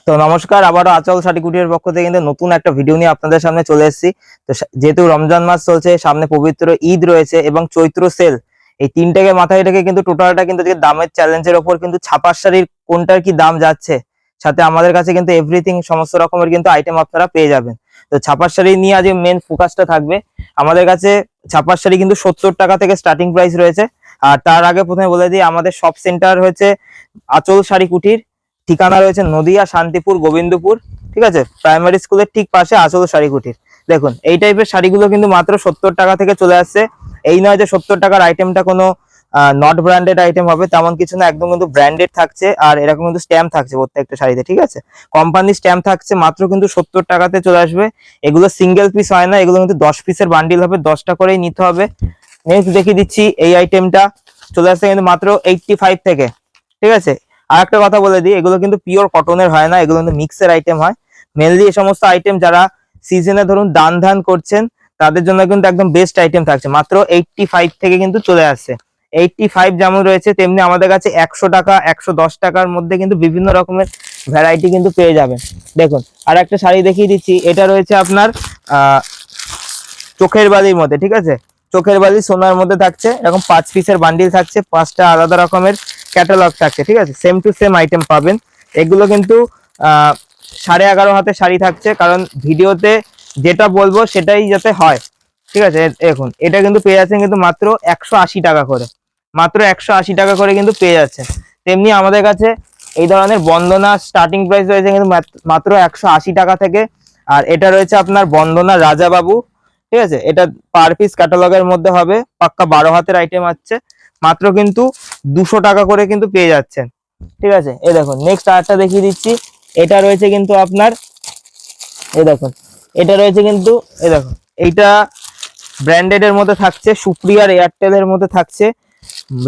তো নমস্কার, আবারও আঁচল শাড়ি কুটিরের পক্ষ থেকে কিন্তু নতুন একটা ভিডিও নিয়ে আপনাদের সামনে চলে এসেছি। তো যেহেতু রমজান মাস চলছে, সামনে পবিত্র ঈদ রয়েছে এবং চৈত্র সেল, এই তিনটাকে মাথায় রেখে কিন্তু টোটালটা কিন্তু আজকে দামের চ্যালেঞ্জের ওপর কিন্তু ছাপার শাড়ির কোনটার কি দাম যাচ্ছে, সাথে আমাদের কাছে কিন্তু এভরিথিং সমস্ত রকমের কিন্তু আইটেম আপনারা পেয়ে যাবেন। তো ছাপার শাড়ি নিয়ে আজকে মেন ফোকাসটা থাকবে। আমাদের কাছে ছাপার শাড়ি কিন্তু 70 টাকা থেকে স্টার্টিং প্রাইস রয়েছে। আর তার আগে প্রথমে বলে দিই, আমাদের শপ সেন্টার হয়েছে আঁচল শাড়ি কুটির। ঠিকানা রয়েছে নদিয়া, শান্তিপুর, গোবিন্দপুর। ঠিক আছে, প্রাইমারি স্কুলের ঠিক পাশে আঁচল শাড়ি কুটির। দেখুন, এই টাইপের শাড়িগুলো কিন্তু মাত্র 70 টাকা থেকে চলে আসছে। এই নয় যে 70 টাকার আইটেমটা কোনো নট ব্র্যান্ডেড আইটেম হবে, তেমন কিছু না। একদম কিন্তু ব্র্যান্ডেড থাকছে, আর এরকম কিন্তু স্ট্যাম্প থাকছে প্রত্যেকটা শাড়িতে। ঠিক আছে, কোম্পানি স্ট্যাম্প থাকছে, মাত্র কিন্তু 70 টাকাতে চলে আসবে। এগুলো সিঙ্গেল পিস হয় না, এগুলো কিন্তু 10 পিসের বান্ডিল হবে, 10টা করেই নিতে হবে। নেক্সট দেখিয়ে দিচ্ছি, এই আইটেমটা চলে আসছে কিন্তু মাত্র 85 থেকে। ঠিক আছে, আর একটা কথা বলে দিই, এগুলো কিন্তু পিওর কটনের হয় না, এগুলো কিন্তু মিক্সের আইটেম হয়। মেনলি এই সমস্ত আইটেম যারা সিজনে ধরুন দান ধান করছেন, তাদের জন্য কিন্তু একদম বেস্ট আইটেম থাকছে। মাত্র 85 থেকে কিন্তু চলে আসছে। 85 যেমন রয়েছে, তেমনি আমাদের কাছে 100 টাকা, 110 টাকার মধ্যে কিন্তু বিভিন্ন রকমের ভ্যারাইটি কিন্তু পেয়ে যাবেন। দেখুন, আর একটা শাড়ি দেখিয়ে দিচ্ছি, এটা রয়েছে আপনার চোখের বালির মধ্যে। ঠিক আছে, চোখের বালি সোনার মধ্যে থাকছে, এরকম 5 পিসের বান্ডিল থাকছে, 5টা আলাদা রকমের ক্যাটালগ থাকছে। ঠিক আছে, সেম টু সেম আইটেম পাবেন। এগুলো কিন্তু 11.5 হাতে শাড়ি থাকছে, কারণ ভিডিওতে যেটা বলবো সেটাই যাতে হয়। ঠিক আছে, দেখুন এটা কিন্তু পেয়ে যাচ্ছেন কিন্তু মাত্র 180 টাকা করে। মাত্র 180 টাকা করে কিন্তু পেয়ে যাচ্ছেন। তেমনি আমাদের কাছে এই ধরনের বন্দনা স্টার্টিং প্রাইস রয়েছে কিন্তু মাত্র 180 টাকা থেকে। আর এটা রয়েছে আপনার বন্দনা রাজা বাবু। ঠিক আছে, এটা পার পিস ক্যাটালগের মধ্যে হবে, পাক্কা 12 হাতের আইটেম আছে। মাত্র কিন্তু 200 টাকা করে কিন্তু পেয়ে যাচ্ছেন। ঠিক আছে, এই দেখুন নেক্সট আরেকটা দেখিয়ে দিচ্ছি। এটা রয়েছে কিন্তু আপনার, এই দেখুন, এটা রয়েছে কিন্তু, এই দেখুন, এইটা ব্র্যান্ডেড এর মধ্যে থাকছে, সুপ্রিয়ার এয়ারটেল এর মধ্যে থাকছে।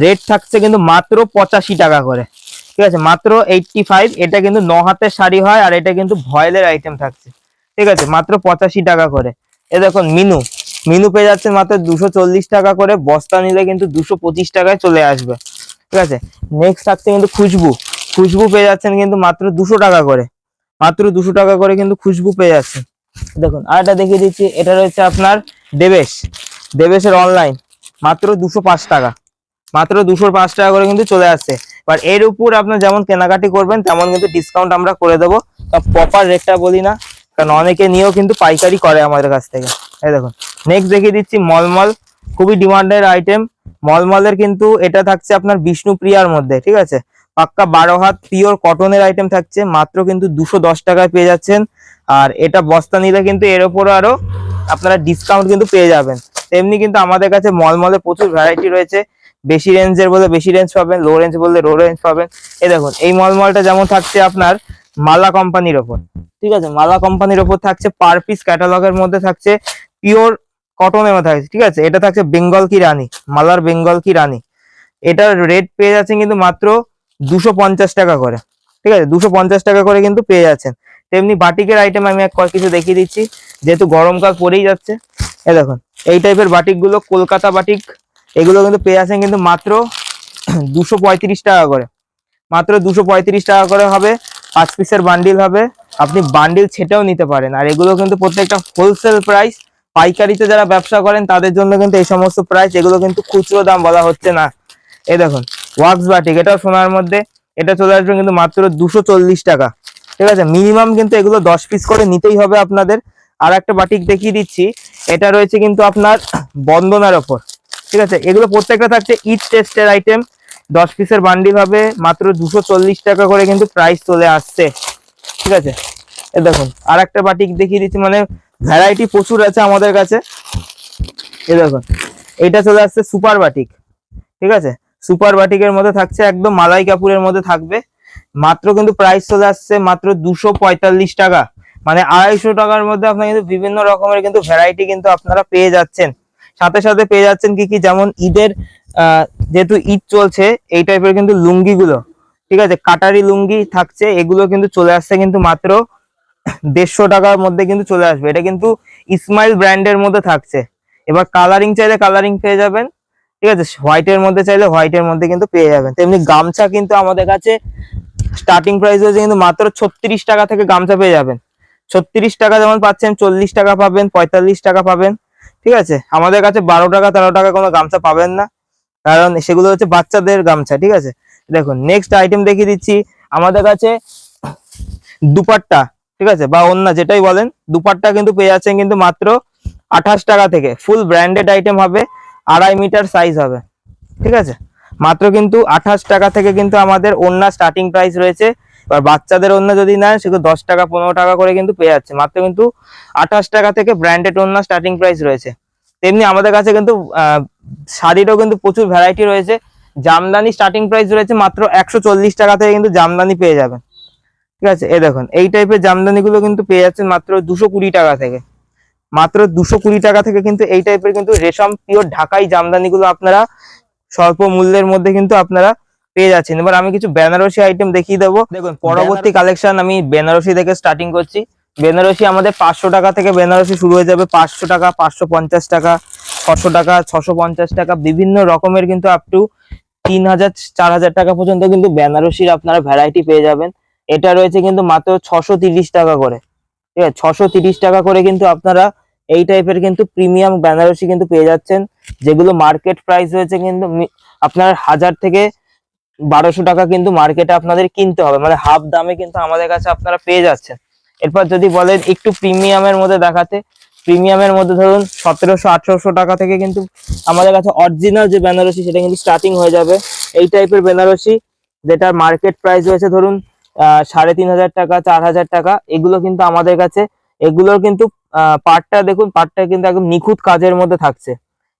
রেট থাকছে কিন্তু মাত্র 85 টাকা করে। ঠিক আছে, মাত্র 85। এটা কিন্তু 9 হাতের শাড়ি হয়, আর এটা কিন্তু ভয়েলের আইটেম থাকছে। ঠিক আছে, মাত্র 85 টাকা করে। এ দেখুন মিনু, মিনু পেয়ে যাচ্ছে মাত্র 240 টাকা করে। বস্তা নিলে কিন্তু 225 টাকায় চলে আসবে। ঠিক আছে, নেক্সট থাকছে কিন্তু খুশবু। খুশবু পেয়ে যাচ্ছেন কিন্তু মাত্র 200 টাকা করে। মাত্র 200 টাকা করে কিন্তু খুশবু পেয়ে যাচ্ছেন। দেখুন, আর একটা দেখিয়ে দিচ্ছি, এটা রয়েছে আপনার দেবেশ। দেবেশের অনলাইন, মাত্র 205 টাকা। মাত্র 205 টাকা করে কিন্তু চলে আসছে। এবার এর উপর আপনার যেমন কেনাকাটি করবেন, তেমন কিন্তু ডিসকাউন্ট আমরা করে দেবো। প্রপার রেটটা বলি না, কারণ অনেকে নিয়েও কিন্তু পাইকারি করে আমাদের কাছ থেকে। এই দেখুন, নেক্সট দেখিয়ে দিচ্ছি মলমল, খুবই ডিমান্ডের আইটেম। মলমলের কিন্তু এটা থাকছে আপনার বিষ্ণুপ্রিয়ার মধ্যে। ঠিক আছে, পাক্কা 12 হাত পিওর কটনের আইটেম থাকছে, মাত্র কিন্তু 210 টাকায় পেয়ে যাচ্ছেন। আর এটা বস্তা নিলে কিন্তু এর উপর আরো আপনারা ডিসকাউন্ট কিন্তু পেয়ে যাবেন। তেমনি কিন্তু আমাদের কাছে মলমলের প্রচুর ভ্যারাইটি রয়েছে। বেশি রেঞ্জের বলে বেশি রেঞ্জ পাবেন, লো রেঞ্জ বললে লো রেঞ্জ পাবেন। এই দেখুন, এই মলমলটা যেমন থাকছে আপনার মালা কোম্পানির ওপর। ঠিক আছে, মালা কোম্পানির ওপর থাকছে, পার পিস ক্যাটালগের মধ্যে থাকছে, পিওর কটনের মধ্যে থাকছে। ঠিক আছে, এটা থাকছে বেঙ্গল কি রানী, মালার বেঙ্গল কি রানী। এটার রেট পেয়ে যাচ্ছেন কিন্তু মাত্র 250 টাকা করে। ঠিক আছে, 250 টাকা করে কিন্তু পেয়ে যাচ্ছেন। তেমনি বাটিকের আইটেম আমি কিছু দেখিয়ে দিচ্ছি, যেহেতু গরমকাল পড়েই যাচ্ছে। এই দেখুন, এই টাইপের বাটিক গুলো কলকাতা বাটিক, এগুলো কিন্তু পেয়ে যাচ্ছেন কিন্তু মাত্র 235 টাকা করে। মাত্র 235 টাকা করে হবে, 5 পিসের বান্ডিল হবে। আপনি বান্ডিল ছেটেও নিতে পারেন। আর এগুলো কিন্তু প্রত্যেকটা হোলসেল প্রাইস। পাইকারিতে যারা ব্যবসা করেন তাদের জন্য কিন্তু এই সমস্ত প্রাইস, এগুলো কিন্তু খুচরো দাম বলা হচ্ছে না। এই দেখুন ওয়াক্স বাটিক, এটাও সোনার মধ্যে, এটা চলে আসবে কিন্তু মাত্র 240 টাকা। ঠিক আছে, মিনিমাম কিন্তু এগুলো 10 পিস করে নিতেই হবে আপনাদের। আর একটা বাটিক দেখিয়ে দিচ্ছি, এটা রয়েছে কিন্তু আপনার বন্দনার ওপর। ঠিক আছে, এগুলো প্রত্যেকটা থাকছে ঈদ টেস্টের আইটেম, 10 পিসের বান্ডিল হবে, মাত্র 240 টাকা করে কিন্তু প্রাইস চলে আসছে। ঠিক আছে, এ দেখুন আর একটা বাটিক দেখিয়ে দিচ্ছি, মানে ভ্যারাইটি প্রচুর আছে আমাদের কাছে। এই দেখুন, এটা চলে আসছে সুপার বাটিক। ঠিক আছে, সুপার বাটিকের মধ্যে থাকছে, একদম মালাই কাপুরের মধ্যে থাকবে। মাত্র কিন্তু প্রাইস চলে আসছে মাত্র 245 টাকা। মানে 250 টাকার মধ্যে আপনার কিন্তু বিভিন্ন রকমের কিন্তু ভ্যারাইটি কিন্তু আপনারা পেয়ে যাচ্ছেন। সাথে সাথে পেয়ে যাচ্ছেন কি কি, যেমন ঈদের যেহেতু ঈদ চলছে, এই টাইপের কিন্তু লুঙ্গি গুলো। ঠিক আছে, কাটারি লুঙ্গি থাকছে, এগুলো কিন্তু চলে আসছে কিন্তু মাত্র 150 টাকার মধ্যে কিন্তু চলে আসবে। এটা কিন্তু ইসমাইল ব্র্যান্ডের মধ্যে থাকছে। এবার কালারিং চাইলে কালারিং পেয়ে যাবেন। ঠিক আছে, হোয়াইটের মধ্যে চাইলে হোয়াইটের মধ্যে কিন্তু পেয়ে যাবেন। তেমনি গামছা কিন্তু আমাদের কাছে স্টার্টিং প্রাইস রয়েছে কিন্তু মাত্র 36 টাকা থেকে গামছা পেয়ে যাবেন। 36 টাকা যেমন পাচ্ছেন, 40 টাকা পাবেন, 45 টাকা পাবেন। ঠিক আছে, আমাদের কাছে 12 টাকা 13 টাকা কোনো গামছা পাবেন না, কারণ সেগুলো হচ্ছে বাচ্চাদের গামছা। ঠিক আছে, দেখুন নেক্সট আইটেম দেখিয়ে দিচ্ছি। আমাদের কাছে দুপাট্টা, ঠিক আছে, বা ওন্না যেটাই বলেন, দুপাট্টা কিন্তু পেয়ে যাচ্ছেন কিন্তু মাত্র 28 টাকা থেকে। ফুল ব্র্যান্ডেড আইটেম হবে, 2.5 মিটার সাইজ হবে। ঠিক আছে, মাত্র কিন্তু 28 টাকা থেকে কিন্তু আমাদের ওন্না স্টার্টিং প্রাইস রয়েছে। এবার বাচ্চাদের ওন্না যদি নেন সেগুলো 10 টাকা 15 টাকা করে কিন্তু পেয়ে যাচ্ছে। মাত্র কিন্তু 28 টাকা থেকে ব্র্যান্ডেড ওন্না স্টার্টিং প্রাইস রয়েছে। তেমনি আমাদের কাছে কিন্তু শাড়িরও কিন্তু প্রচুর ভ্যারাইটি রয়েছে। জামদানি স্টার্টিং প্রাইস রয়েছে মাত্র 140 টাকা থেকে কিন্তু জামদানি পেয়ে যাবেন। ঠিক আছে, এই দেখুন এই টাইপের জামদানি গুলো কিন্তু পেয়ে যাচ্ছেন মাত্র 220 টাকা থেকে। মাত্র 220 টাকা থেকে কিন্তু এই টাইপের কিন্তু রেশম পিওর ঢাকাই জামদানি গুলো আপনারা স্বল্প মূল্যের মধ্যে কিন্তু আপনারা পেয়ে যাচ্ছেন। এবার আমি কিছু বেনারসি আইটেম দেখিয়ে দেবো। দেখুন পরবর্তী কালেকশন আমি বেনারসি থেকে স্টার্টিং করছি। বেনারসি আমাদের 500 টাকা থেকে বেনারসি শুরু হয়ে যাবে। 500 টাকা, 550 টাকা, 600 টাকা, 650 টাকা, বিভিন্ন রকমের কিন্তু আপ টু 3000 4000 টাকা পর্যন্ত কিন্তু বেনারসির আপনারা ভ্যারাইটি পেয়ে যাবেন। এটা রয়েছে কিন্তু মাত্র 630 টাকা করে। ঠিক আছে, 630 টাকা করে কিন্তু আপনারা এই টাইপের কিন্তু প্রিমিয়াম বেনারসি কিন্তু পেয়ে যাচ্ছেন, যেগুলো মার্কেট প্রাইস হয়েছে কিন্তু আপনার 1000 থেকে 1200 টাকা কিন্তু মার্কেটে আপনাদের কিনতে হবে, মানে হাফ দামে কিন্তু আমাদের কাছে আপনারা পেয়ে যাচ্ছেন। এরপর যদি বলেন একটু প্রিমিয়ামের মধ্যে দেখাতে, প্রিমিয়ামের মধ্যে ধরুন 1700-1800 টাকা থেকে কিন্তু আমাদের কাছে অরিজিনাল যে বেনারসি সেটা কিন্তু স্টার্টিং হয়ে যাবে। এই টাইপের বেনারসি যেটার মার্কেট প্রাইস হয়েছে ধরুন 3500 টাকা, 4000 টাকা, এগুলো কিন্তু আমাদের কাছে, এগুলোর কিন্তু পাটটা দেখুন, পাটটা কিন্তু একদম নিখুঁত কাজের মধ্যে থাকছে।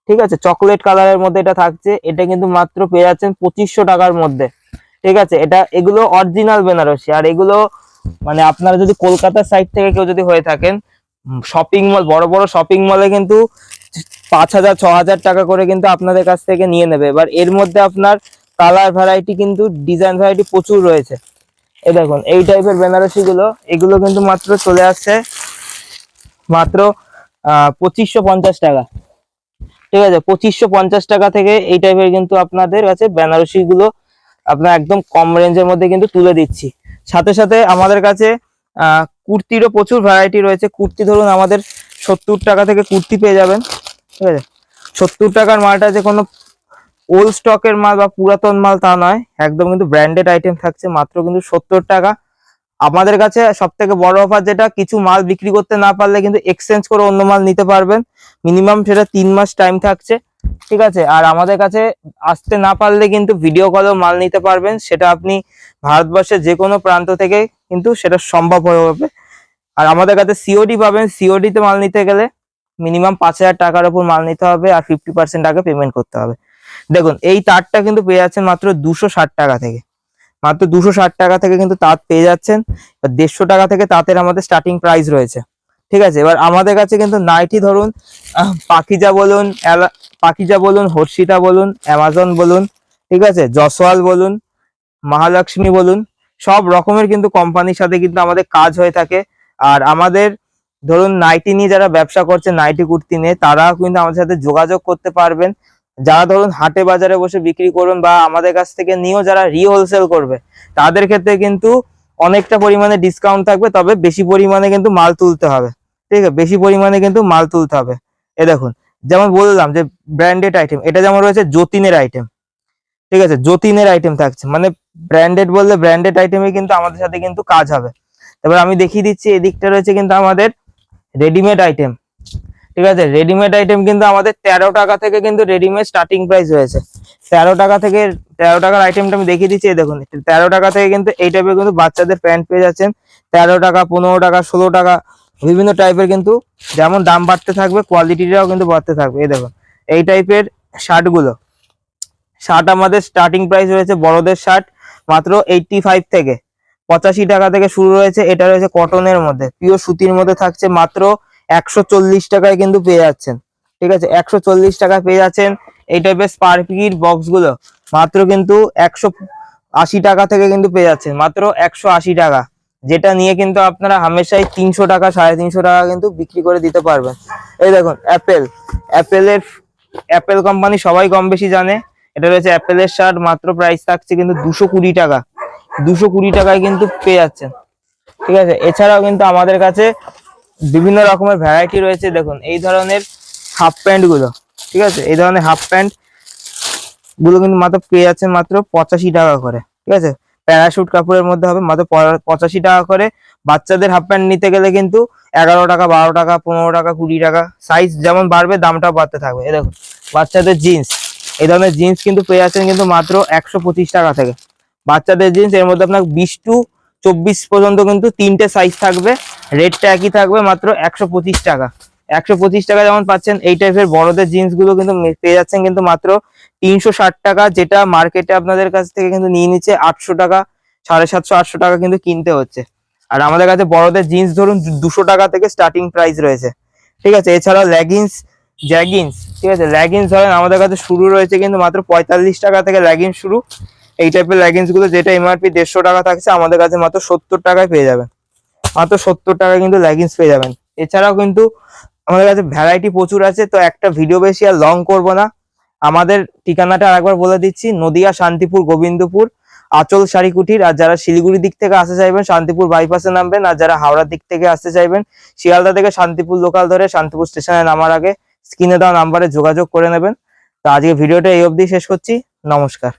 ঠিক আছে, চকলেট কালারের মধ্যে এটা থাকছে। এটা কিন্তু মাত্র পেয়ে যাচ্ছেন 2500 টাকার মধ্যে। ঠিক আছে, এগুলো অরিজিনাল বেনারসি। আর এগুলো মানে আপনারা যদি কলকাতার সাইড থেকে কেউ যদি হয়ে থাকেন, শপিং মল, বড় বড় শপিং মলে কিন্তু 5000-6000 টাকা করে কিন্তু আপনাদের কাছ থেকে নিয়ে নেবে। এবার এর মধ্যে আপনার কালার ভ্যারাইটি কিন্তু ডিজাইন ভ্যারাইটি প্রচুর রয়েছে। এই দেখুন এই টাইপের বেনারসি গুলো, এগুলো কিন্তু মাত্র চলে আসছে মাত্র 2550 টাকা। ঠিক আছে, 2550 টাকা থেকে এই টাইপের কিন্তু আপনাদের কাছে বেনারসি গুলো আপনার একদম কম রেঞ্জের মধ্যে কিন্তু তুলে দিচ্ছি। সাথে সাথে আমাদের কাছে কুর্তিরও প্রচুর ভ্যারাইটি রয়েছে। কুর্তি ধরুন আমাদের 70 টাকা থেকে কুর্তি পেয়ে যাবেন। ঠিক আছে, 70 টাকার মালটা যে কোনো ওল্ড স্টকের মাল বা পুরাতন মাল তা নয়, একদম কিন্তু ব্র্যান্ডেড আইটেম থাকছে মাত্র কিন্তু 70 টাকা। আমাদের কাছে সব থেকে বড় অফার যেটা, কিছু মাল বিক্রি করতে না পারলে কিন্তু এক্সচেঞ্জ করে অন্য মাল নিতে পারবেন। মিনিমাম সেটা 3 মাস টাইম থাকছে। ঠিক আছে, আর আমাদের কাছে আসতে না পারলে কিন্তু ভিডিও কলেও মাল নিতে পারবেন। সেটা আপনি ভারতবর্ষের যে কোনো প্রান্ত থেকে কিন্তু সেটা সম্ভব হয়ে যাবে। আর আমাদের কাছে সিওডি পাবেন। সিওডি তে মাল নিতে গেলে মিনিমাম 5000 টাকার উপর মাল নিতে হবে আর 50% আগে পেমেন্ট করতে হবে। দেখুন এই তারটা কিন্তু পেয়ে যাচ্ছেন মাত্র 260 টাকা থেকে। মাত্র 260 টাকা থেকে কিন্তু তাঁত পেয়ে যাচ্ছেন। 150 টাকা থেকে তাঁতের আমাদের স্টার্টিং প্রাইস রয়েছে। ঠিক আছে, এবার আমাদের কাছে কিন্তু নাইটি ধরুন পাখিজা বলুন, পাখিজা বলুন, হর্ষিতা বলুন, অ্যামাজন বলুন, ঠিক আছে, জসওয়াল বলুন, মহালক্ষ্মী বলুন, সব রকমের কিন্তু কোম্পানির সাথে কিন্তু আমাদের কাজ হয়ে থাকে। আর আমাদের ধরুন নাইটি নিয়ে যারা ব্যবসা করছে, নাইটি কুর্তি নিয়ে, তারা কিন্তু আমাদের সাথে যোগাযোগ করতে পারবেন। যারা ধরুন হাটে বাজারে বসে বিক্রি করুন বা আমাদের কাছ থেকে নিয়েও যারা রিহোলসেল করবে, তাদের ক্ষেত্রে কিন্তু অনেকটা পরিমাণে ডিসকাউন্ট থাকবে, তবে বেশি পরিমাণে কিন্তু মাল তুলতে হবে। ঠিক আছে, বেশি পরিমাণে কিন্তু মাল তুলতে হবে। এ দেখুন যেমন বললাম যে ব্র্যান্ডেড আইটেম, এটা যেমন রয়েছে যতীনের আইটেম। ঠিক আছে, যতীনের আইটেম থাকছে, মানে ব্র্যান্ডেড বললে ব্র্যান্ডেড আইটেমে কিন্তু আমাদের সাথে কিন্তু কাজ হবে। এবার আমি দেখিয়ে দিচ্ছি, এদিকটা রয়েছে কিন্তু আমাদের রেডিমেড আইটেম। ঠিক আছে, রেডিমেড আইটেম কিন্তু আমাদের 13 টাকা থেকে কিন্তু রেডিমেড স্টার্টিং প্রাইস রয়েছে। 13 টাকা থেকে, 13 টাকার আইটেমটা আমি দেখিয়ে দিচ্ছি। দেখুন 13 টাকা থেকে কিন্তু এই টাইপের কিন্তু বাচ্চাদের প্যান্ট পেয়ে যাচ্ছেন। 13 টাকা, 15 টাকা, 16 টাকা, বিভিন্ন টাইপের কিন্তু যেমন দাম বাড়তে থাকবে কোয়ালিটিটাও কিন্তু বাড়তে থাকবে। এই দেখুন এই টাইপের শার্টগুলো, শার্ট আমাদের স্টার্টিং প্রাইস রয়েছে বড়দের শার্ট মাত্র 85 থেকে 85 টাকা থেকে শুরু রয়েছে। এটা রয়েছে কটনের মধ্যে, পিওর সুতির মধ্যে থাকছে মাত্র 140 টাকায় কিন্তু পেয়ে যাচ্ছেন। ঠিক আছে, 140 টাকায় পেয়ে যাচ্ছেন। এই টাইপের স্পার্কির বক্স গুলো মাত্র কিন্তু 180 টাকা থেকে কিন্তু পেয়ে যাচ্ছেন, মাত্র 180 টাকা, যেটা নিয়ে কিন্তু আপনারা হামেশাই 300 টাকা 350 টাকা কিন্তু বিক্রি করে দিতে পারবেন। এই দেখুন অ্যাপেল কোম্পানি সবাই কম বেশি জানে। এটা রয়েছে অ্যাপেলের শার্ট, মাত্র প্রাইস থাকছে কিন্তু 220 টাকা। 220 টাকায় কিন্তু পেয়ে যাচ্ছেন। ঠিক আছে, এছাড়াও কিন্তু আমাদের কাছে বিভিন্ন রকমের ভ্যারাইটি রয়েছে। দেখুন এই ধরনের হাফ প্যান্ট গুলো, ঠিক আছে, এই ধরনের হাফ প্যান্ট গুলো কিন্তু মাত্র পেয়ে যাচ্ছেন মাত্র 85 টাকা করে। ঠিক আছে, প্যারাশুট কাপড়ের মধ্যে হবে মাত্র 85 টাকা করে। বাচ্চাদের হাফ প্যান্ট নিতে গেলে কিন্তু 11 টাকা, 12 টাকা, 15 টাকা, 20 টাকা, সাইজ যেমন বাড়বে দামটাও বাড়তে থাকবে। এই দেখুন বাচ্চাদের জিন্স, এই ধরনের জিন্স কিন্তু পেয়ে যাচ্ছেন কিন্তু মাত্র 125 টাকা থেকে। বাচ্চাদের জিন্স এর মধ্যে আপনার 20 টু 24 পর্যন্ত কিন্তু 3টে সাইজ থাকবে, রেটটা একই থাকবে মাত্র 125 টাকা। 125 টাকা যেমন পাচ্ছেন, এই টাইপের বড়দের জিন্স গুলো কিন্তু পেয়ে যাচ্ছেন কিন্তু মাত্র 360 টাকা, যেটা মার্কেটে আপনাদের কাছ থেকে কিন্তু নিয়ে নিচ্ছে 800 টাকা, 750, 800 টাকা কিন্তু কিনতে হচ্ছে। আর আমাদের কাছে বড়দের জিন্স ধরুন 200 টাকা থেকে স্টার্টিং প্রাইস রয়েছে। ঠিক আছে, এছাড়াও লেগিংস, জ্যাগিংস, ঠিক আছে, লেগিংস ধরেন আমাদের কাছে শুরু রয়েছে কিন্তু মাত্র 45 টাকা থেকে লেগিংস শুরু। এই টাইপের লেগিংস গুলো যেটা এমআরপি 150 টাকা থাকছে, আমাদের কাছে মাত্র 70 টাকায় পেয়ে যাবেন। মাত্র 70 টাকায় কিন্তু লেগিংস পেয়ে যাবেন। এছাড়াও কিন্তু আমাদের কাছে ভ্যারাইটি প্রচুর আছে, তো একটা ভিডিও বেশি আর লং করব না। আমাদের ঠিকানাটা আরেকবার বলে দিচ্ছি, নদিয়া শান্তিপুর গোবিন্দপুর আঁচল শাড়ি কুটির। আর যারা শিলিগুড়ি দিক থেকে আসতে চাইবেন শান্তিপুর বাইপাসে নামবেন, আর যারা হাওড়ার দিক থেকে আসতে চাইবেন শিয়ালদা থেকে শান্তিপুর লোকাল ধরে শান্তিপুর স্টেশনে নামার আগে স্ক্রিনে দেওয়া নাম্বারে যোগাযোগ করে নেবেন। তো আজকে ভিডিওটা এই অবধি শেষ করছি, নমস্কার।